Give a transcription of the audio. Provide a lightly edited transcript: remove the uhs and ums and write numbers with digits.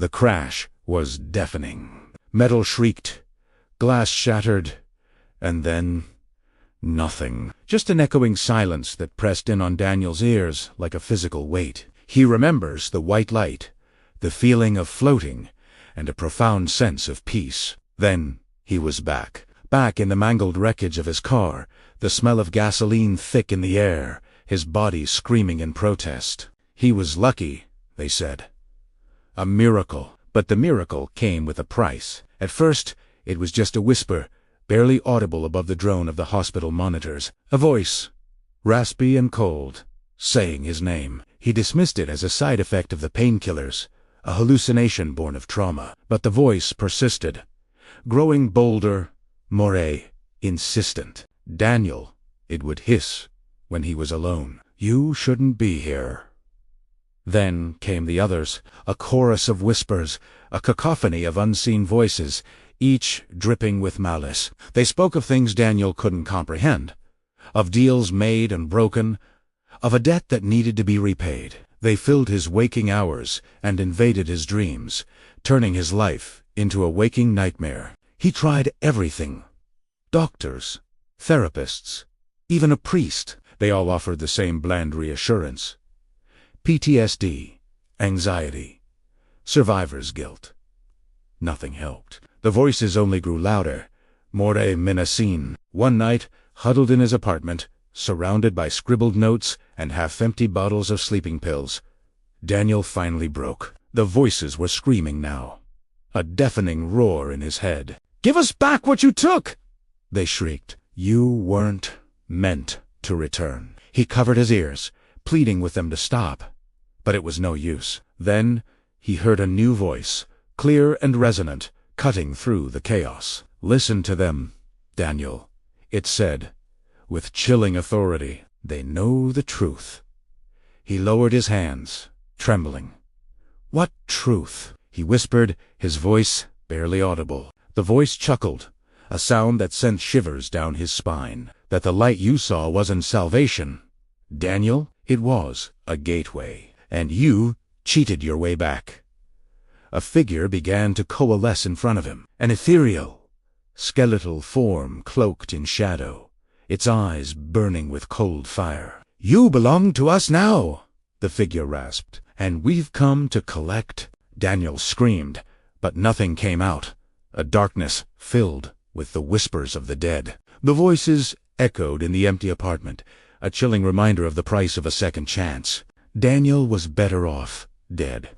The crash was deafening. Metal shrieked, glass shattered, and then nothing. Just an echoing silence that pressed in on Daniel's ears like a physical weight. He remembers the white light, the feeling of floating, and a profound sense of peace. Then he was back in the mangled wreckage of his car, the smell of gasoline thick in the air, his body screaming in protest. He was lucky, they said. A miracle. But the miracle came with a price. At first, it was just a whisper, barely audible above the drone of the hospital monitors. A voice, raspy and cold, saying his name. He dismissed it as a side effect of the painkillers, a hallucination born of trauma. But the voice persisted, growing bolder, more insistent. Daniel, it would hiss when he was alone. You shouldn't be here. Then came the others, a chorus of whispers, a cacophony of unseen voices, each dripping with malice. They spoke of things Daniel couldn't comprehend, of deals made and broken, of a debt that needed to be repaid. They filled his waking hours and invaded his dreams, turning his life into a waking nightmare. He tried everything. Doctors, therapists, even a priest. They all offered the same bland reassurance. PTSD, anxiety, survivor's guilt. Nothing helped. The voices only grew louder, more menacing. One night, huddled in his apartment, surrounded by scribbled notes and half-empty bottles of sleeping pills, Daniel finally broke. The voices were screaming now, a deafening roar in his head. "Give us back what you took!" they shrieked. You weren't meant to return. He covered his ears, pleading with them to stop. But it was no use. Then he heard a new voice, clear and resonant, cutting through the chaos. "Listen to them, Daniel," it said, with chilling authority. "They know the truth." He lowered his hands, trembling. "What truth?" he whispered, his voice barely audible. The voice chuckled, a sound that sent shivers down his spine. "That the light you saw wasn't salvation, Daniel. It was a gateway. And you cheated your way back." A figure began to coalesce in front of him, an ethereal, skeletal form cloaked in shadow, its eyes burning with cold fire. "You belong to us now," the figure rasped. "And we've come to collect," Daniel screamed, but nothing came out. A darkness filled with the whispers of the dead. The voices echoed in the empty apartment, a chilling reminder of the price of a second chance. Daniel was better off dead.